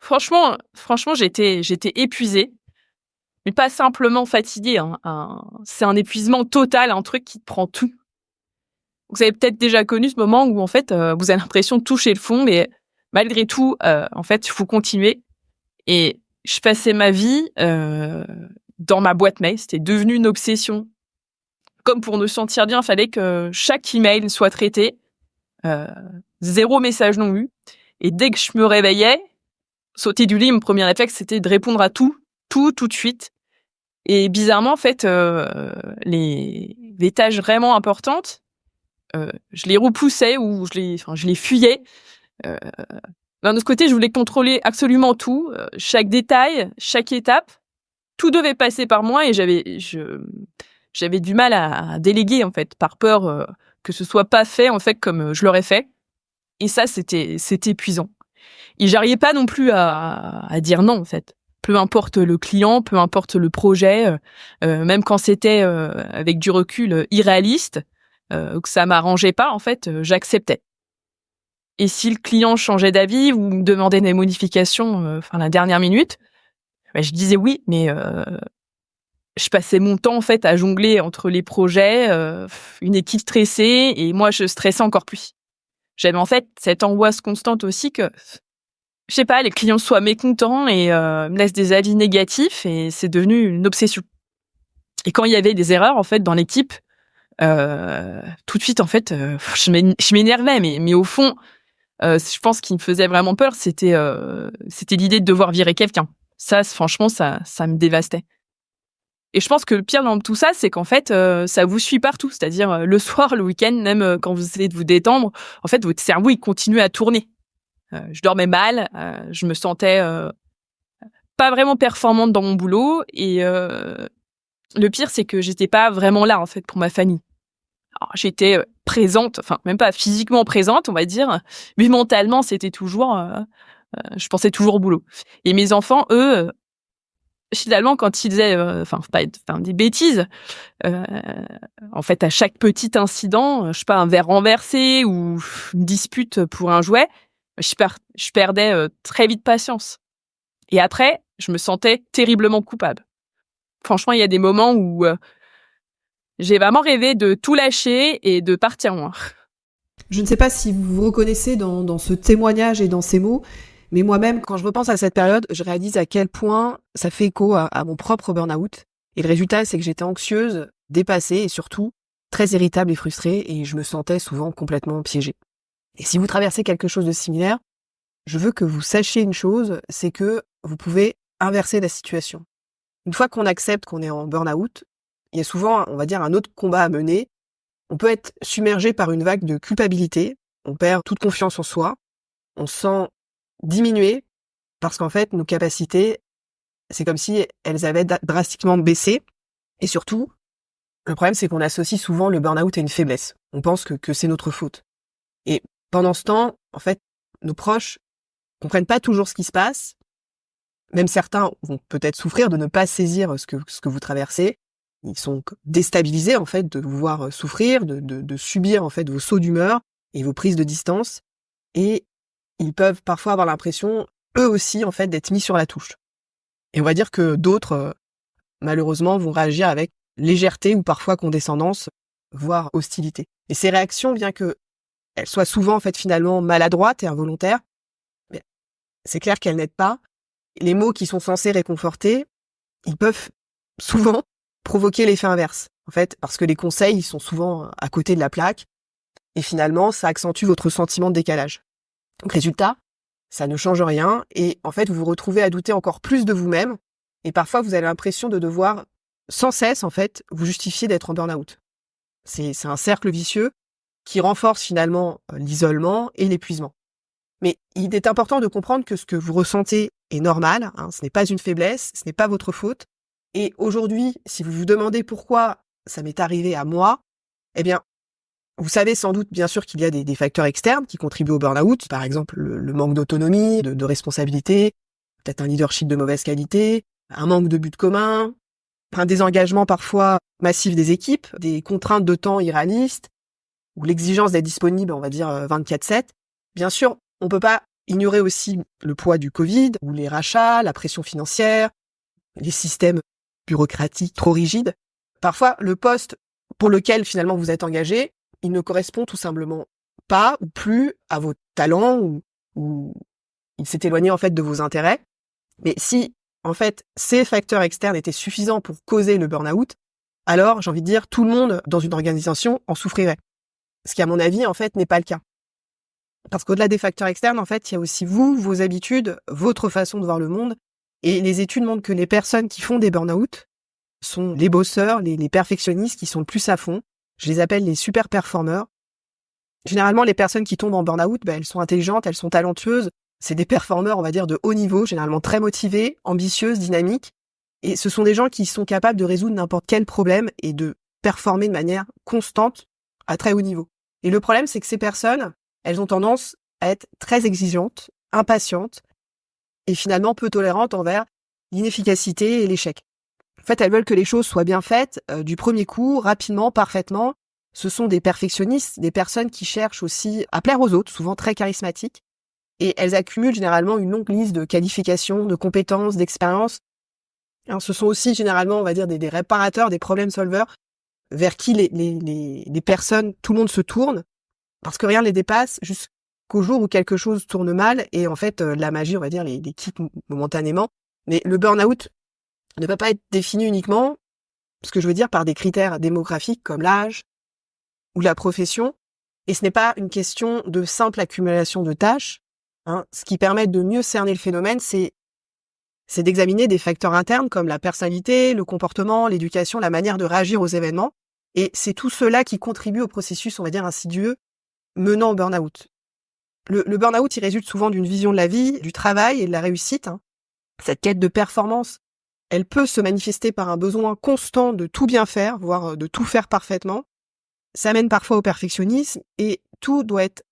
Franchement, j'étais épuisée, mais pas simplement fatiguée, hein. C'est un épuisement total, un truc qui te prend tout. Vous avez peut-être déjà connu ce moment où en fait, vous avez l'impression de toucher le fond, mais malgré tout, en fait, il faut continuer. Et je passais ma vie dans ma boîte mail. C'était devenu une obsession. Comme pour me sentir bien, il fallait que chaque email soit traité, euh, 0 message non lu. Et dès que je me réveillais, sauter du lit, mon premier réflexe, c'était de répondre à tout de suite. Et bizarrement, en fait, les tâches vraiment importantes, je les repoussais ou je les fuyais. Euh, D'un autre côté, je voulais contrôler absolument tout, chaque détail, chaque étape. Tout devait passer par moi et j'avais du mal à déléguer, en fait, par peur que ce soit pas fait, en fait, comme je l'aurais fait. Et ça, c'était épuisant. Et j'arrivais pas non plus à dire non, en fait. Peu importe le client, peu importe le projet, même quand c'était avec du recul irréaliste, que ça m'arrangeait pas, en fait, j'acceptais. Et si le client changeait d'avis ou me demandait des modifications, la dernière minute, bah, je disais oui, mais je passais mon temps en fait à jongler entre les projets, une équipe stressée et moi je stressais encore plus. J'avais en fait cette angoisse constante aussi que, je sais pas, les clients soient mécontents et me laissent des avis négatifs et c'est devenu une obsession. Et quand il y avait des erreurs en fait dans l'équipe, tout de suite en fait, je m'énervais, mais au fond, je pense qu'il me faisait vraiment peur, c'était l'idée de devoir virer quelqu'un. Ça, franchement, ça me dévastait. Et je pense que le pire dans tout ça, c'est qu'en fait, ça vous suit partout. C'est-à-dire, le soir, le week-end, même quand vous essayez de vous détendre, en fait, votre cerveau, il continue à tourner. Je dormais mal, je me sentais pas vraiment performante dans mon boulot. Et le pire, c'est que j'étais pas vraiment là, en fait, pour ma famille. Alors, j'étais présente, enfin, même pas physiquement présente, on va dire, mais mentalement, c'était toujours... je pensais toujours au boulot. Et mes enfants, eux... finalement, quand ils faisaient, des bêtises, euh, en fait, à chaque petit incident, je sais pas, un verre renversé ou une dispute pour un jouet, je perdais très vite patience. Et après, je me sentais terriblement coupable. Franchement, il y a des moments où j'ai vraiment rêvé de tout lâcher et de partir loin. Je ne sais pas si vous vous reconnaissez dans ce témoignage et dans ces mots, mais moi-même, quand je repense à cette période, je réalise à quel point ça fait écho à mon propre burn-out. Et le résultat, c'est que j'étais anxieuse, dépassée et surtout très irritable et frustrée, et je me sentais souvent complètement piégée. Et si vous traversez quelque chose de similaire, je veux que vous sachiez une chose, c'est que vous pouvez inverser la situation. Une fois qu'on accepte qu'on est en burn-out, il y a souvent, on va dire, un autre combat à mener. On peut être submergé par une vague de culpabilité, on perd toute confiance en soi, on se sent diminué parce qu'en fait, nos capacités, c'est comme si elles avaient drastiquement baissé. Et surtout, le problème, c'est qu'on associe souvent le burn-out à une faiblesse. On pense que c'est notre faute. Et pendant ce temps, en fait, nos proches comprennent pas toujours ce qui se passe. Même certains vont peut-être souffrir de ne pas saisir ce que vous traversez. Ils sont déstabilisés, en fait, de vous voir souffrir, de subir, en fait, vos sauts d'humeur et vos prises de distance. Et ils peuvent parfois avoir l'impression, eux aussi, en fait, d'être mis sur la touche. Et on va dire que d'autres, malheureusement, vont réagir avec légèreté ou parfois condescendance, voire hostilité. Et ces réactions, bien qu'elles soient souvent, en fait, finalement maladroites et involontaires, mais c'est clair qu'elles n'aident pas. Les mots qui sont censés réconforter, ils peuvent souvent provoquer l'effet inverse. En fait, parce que les conseils, ils sont souvent à côté de la plaque. Et finalement, ça accentue votre sentiment de décalage. Donc, résultat, ça ne change rien. Et en fait, vous vous retrouvez à douter encore plus de vous-même. Et parfois, vous avez l'impression de devoir, sans cesse, en fait, vous justifier d'être en burn-out. C'est un cercle vicieux qui renforce finalement l'isolement et l'épuisement. Mais il est important de comprendre que ce que vous ressentez est normal. Ce n'est pas une faiblesse, ce n'est pas votre faute. Et aujourd'hui, si vous vous demandez pourquoi ça m'est arrivé à moi, eh bien, vous savez sans doute bien sûr qu'il y a des facteurs externes qui contribuent au burn-out, par exemple le manque d'autonomie, de responsabilité, peut-être un leadership de mauvaise qualité, un manque de but commun, un désengagement parfois massif des équipes, des contraintes de temps irréalistes, ou l'exigence d'être disponible, on va dire 24/7. Bien sûr, on peut pas Ignorer aussi le poids du Covid, ou les rachats, la pression financière, les systèmes bureaucratiques trop rigides. Parfois, le poste pour lequel finalement vous êtes engagé, il ne correspond tout simplement pas ou plus à vos talents, ou il s'est éloigné en fait de vos intérêts. Mais si en fait ces facteurs externes étaient suffisants pour causer le burn-out, alors j'ai envie de dire tout le monde dans une organisation en souffrirait. Ce qui à mon avis en fait n'est pas le cas. Parce qu'au-delà des facteurs externes, en fait, il y a aussi vous, vos habitudes, votre façon de voir le monde. Et les études montrent que les personnes qui font des burn-out sont les bosseurs, les perfectionnistes qui sont le plus à fond. Je les appelle les super performeurs. Généralement, les personnes qui tombent en burn-out, elles sont intelligentes, elles sont talentueuses. C'est des performeurs, on va dire, de haut niveau, généralement très motivés, ambitieuses, dynamiques. Et ce sont des gens qui sont capables de résoudre n'importe quel problème et de performer de manière constante à très haut niveau. Et le problème, c'est que ces personnes, elles ont tendance à être très exigeantes, impatientes et finalement peu tolérantes envers l'inefficacité et l'échec. En fait, elles veulent que les choses soient bien faites du premier coup, rapidement, parfaitement. Ce sont des perfectionnistes, des personnes qui cherchent aussi à plaire aux autres, souvent très charismatiques. Et elles accumulent généralement une longue liste de qualifications, de compétences, d'expériences. Ce sont aussi généralement, on va dire, des réparateurs, des problem solvers vers qui les personnes, tout le monde se tourne. Parce que rien ne les dépasse jusqu'au jour où quelque chose tourne mal et en fait, la magie, on va dire, les quitte momentanément. Mais le burn-out ne peut pas être défini uniquement, ce que je veux dire, par des critères démographiques comme l'âge ou la profession. Et ce n'est pas une question de simple accumulation de tâches. Ce qui permet de mieux cerner le phénomène, c'est d'examiner des facteurs internes comme la personnalité, le comportement, l'éducation, la manière de réagir aux événements. Et c'est tout cela qui contribue au processus, on va dire, insidieux menant au burn-out. Le burn-out, il résulte souvent d'une vision de la vie, du travail et de la réussite. Cette quête de performance, elle peut se manifester par un besoin constant de tout bien faire, voire de tout faire parfaitement. Ça mène parfois au perfectionnisme et tout doit être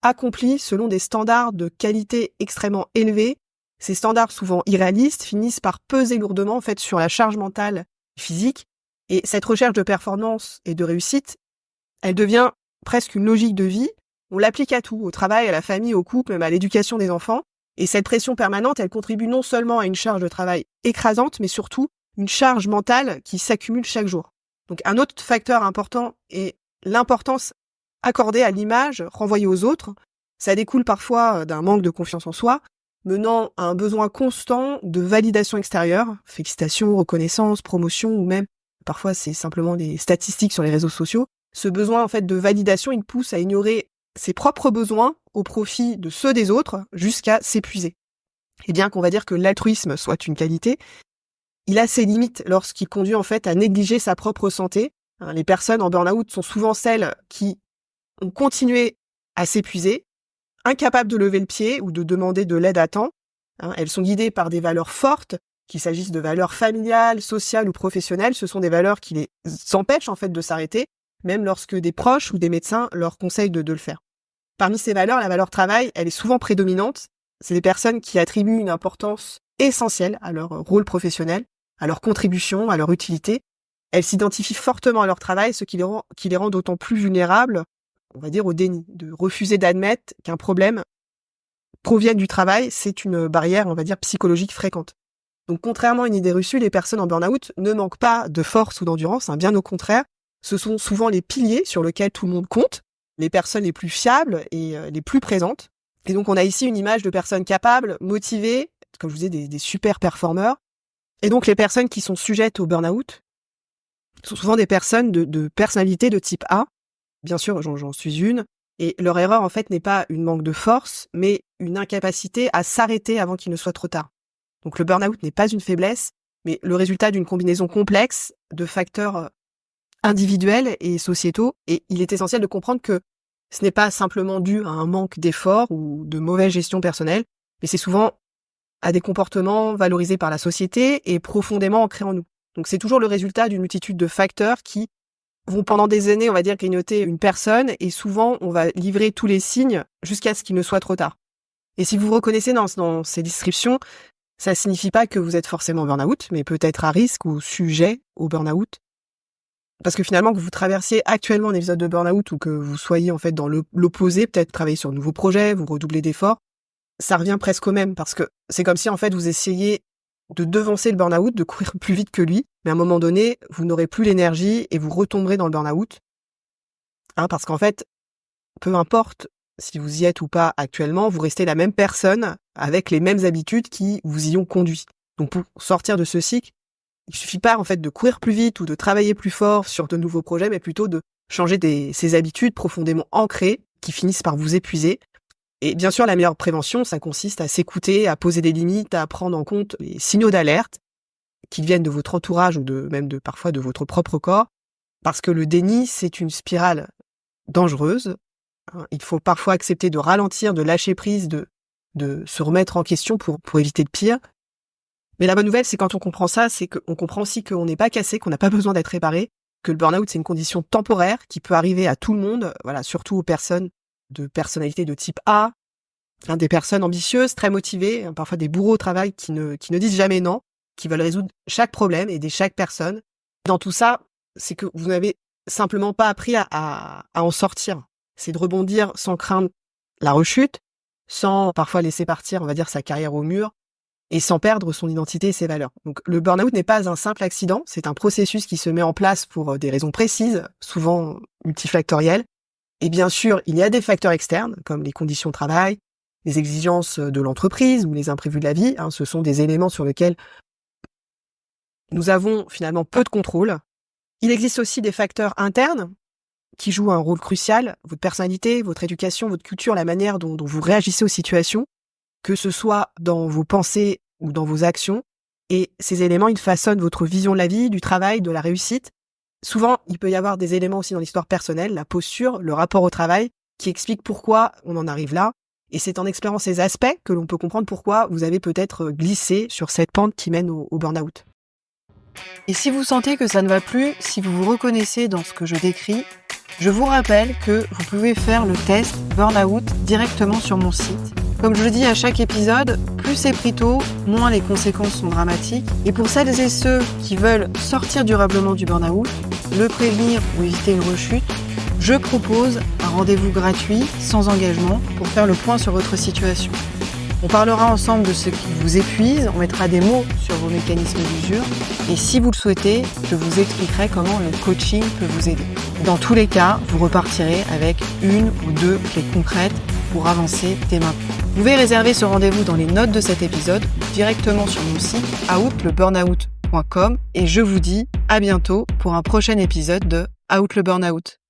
accompli selon des standards de qualité extrêmement élevés. Ces standards souvent irréalistes finissent par peser lourdement en fait sur la charge mentale et physique. Et cette recherche de performance et de réussite, elle devient presque une logique de vie. On l'applique à tout, au travail, à la famille, au couple, même à l'éducation des enfants. Et cette pression permanente, elle contribue non seulement à une charge de travail écrasante, mais surtout une charge mentale qui s'accumule chaque jour. Donc un autre facteur important est l'importance accordée à l'image renvoyée aux autres. Ça découle parfois d'un manque de confiance en soi, menant à un besoin constant de validation extérieure, félicitations, reconnaissance, promotion, ou même parfois c'est simplement des statistiques sur les réseaux sociaux. Ce besoin en fait de validation, il pousse à ignorer ses propres besoins au profit de ceux des autres jusqu'à s'épuiser. Et bien qu'on va dire que l'altruisme soit une qualité, il a ses limites lorsqu'il conduit en fait à négliger sa propre santé. Les personnes en burn-out sont souvent celles qui ont continué à s'épuiser, incapables de lever le pied ou de demander de l'aide à temps. Elles sont guidées par des valeurs fortes, qu'il s'agisse de valeurs familiales, sociales ou professionnelles. Ce sont des valeurs qui les empêchent en fait de s'arrêter, même lorsque des proches ou des médecins leur conseillent de le faire. Parmi ces valeurs, la valeur travail, elle est souvent prédominante. C'est des personnes qui attribuent une importance essentielle à leur rôle professionnel, à leur contribution, à leur utilité. Elles s'identifient fortement à leur travail, ce qui les rend d'autant plus vulnérables, on va dire, au déni. De refuser d'admettre qu'un problème provienne du travail, c'est une barrière, on va dire, psychologique fréquente. Donc, contrairement à une idée reçue, les personnes en burn-out ne manquent pas de force ou d'endurance, bien au contraire. Ce sont souvent les piliers sur lesquels tout le monde compte, les personnes les plus fiables et les plus présentes. Et donc, on a ici une image de personnes capables, motivées, comme je vous disais, des super performeurs. Et donc, les personnes qui sont sujettes au burn-out sont souvent des personnes de personnalité de type A. Bien sûr, j'en suis une. Et leur erreur, en fait, n'est pas une manque de force, mais une incapacité à s'arrêter avant qu'il ne soit trop tard. Donc, le burn-out n'est pas une faiblesse, mais le résultat d'une combinaison complexe de facteurs individuels et sociétaux. Et il est essentiel de comprendre que ce n'est pas simplement dû à un manque d'effort ou de mauvaise gestion personnelle, mais c'est souvent à des comportements valorisés par la société et profondément ancrés en nous. Donc c'est toujours le résultat d'une multitude de facteurs qui vont pendant des années, on va dire, grignoter une personne et souvent on va livrer tous les signes jusqu'à ce qu'il ne soit trop tard. Et si vous vous reconnaissez dans ces descriptions, ça signifie pas que vous êtes forcément burn-out, mais peut-être à risque ou sujet au burn-out. Parce que finalement, que vous traversiez actuellement un épisode de burn-out ou que vous soyez en fait dans l'opposé, peut-être travailler sur de nouveaux projets, vous redoublez d'efforts, ça revient presque au même parce que c'est comme si en fait vous essayez de devancer le burn-out, de courir plus vite que lui, mais à un moment donné, vous n'aurez plus l'énergie et vous retomberez dans le burn-out. Parce qu'en fait, peu importe si vous y êtes ou pas actuellement, vous restez la même personne avec les mêmes habitudes qui vous y ont conduit. Donc pour sortir de ce cycle, il suffit pas en fait de courir plus vite ou de travailler plus fort sur de nouveaux projets, mais plutôt de changer ces habitudes profondément ancrées qui finissent par vous épuiser. Et bien sûr, la meilleure prévention, ça consiste à s'écouter, à poser des limites, à prendre en compte les signaux d'alerte qui viennent de votre entourage ou parfois de votre propre corps. Parce que le déni, c'est une spirale dangereuse. Il faut parfois accepter de ralentir, de lâcher prise, de se remettre en question pour éviter le pire. Mais la bonne nouvelle, c'est quand on comprend ça, c'est qu'on comprend aussi qu'on n'est pas cassé, qu'on n'a pas besoin d'être réparé, que le burn-out, c'est une condition temporaire qui peut arriver à tout le monde, surtout aux personnes de personnalité de type A, des personnes ambitieuses, très motivées, parfois des bourreaux au travail qui ne disent jamais non, qui veulent résoudre chaque problème, aider chaque personne. Dans tout ça, c'est que vous n'avez simplement pas appris à en sortir. C'est de rebondir sans craindre la rechute, sans parfois laisser partir, on va dire, sa carrière au mur, et sans perdre son identité et ses valeurs. Donc le burn-out n'est pas un simple accident, c'est un processus qui se met en place pour des raisons précises, souvent multifactorielles. Et bien sûr, il y a des facteurs externes, comme les conditions de travail, les exigences de l'entreprise ou les imprévus de la vie. Ce sont des éléments sur lesquels nous avons finalement peu de contrôle. Il existe aussi des facteurs internes qui jouent un rôle crucial, votre personnalité, votre éducation, votre culture, la manière dont vous réagissez aux situations, que ce soit dans vos pensées ou dans vos actions. Et ces éléments, ils façonnent votre vision de la vie, du travail, de la réussite. Souvent, il peut y avoir des éléments aussi dans l'histoire personnelle, la posture, le rapport au travail, qui expliquent pourquoi on en arrive là. Et c'est en explorant ces aspects que l'on peut comprendre pourquoi vous avez peut-être glissé sur cette pente qui mène au burn-out. Et si vous sentez que ça ne va plus, si vous vous reconnaissez dans ce que je décris, je vous rappelle que vous pouvez faire le test burn-out directement sur mon site. Comme je le dis à chaque épisode, plus c'est pris tôt, moins les conséquences sont dramatiques. Et pour celles et ceux qui veulent sortir durablement du burn-out, le prévenir ou éviter une rechute, je propose un rendez-vous gratuit, sans engagement, pour faire le point sur votre situation. On parlera ensemble de ce qui vous épuise, on mettra des mots sur vos mécanismes d'usure, et si vous le souhaitez, je vous expliquerai comment le coaching peut vous aider. Dans tous les cas, vous repartirez avec 1 ou 2 clés concrètes pour avancer dès maintenant. Vous pouvez réserver ce rendez-vous dans les notes de cet épisode, directement sur mon site outleburnout.com, et je vous dis à bientôt pour un prochain épisode de Out le Burnout.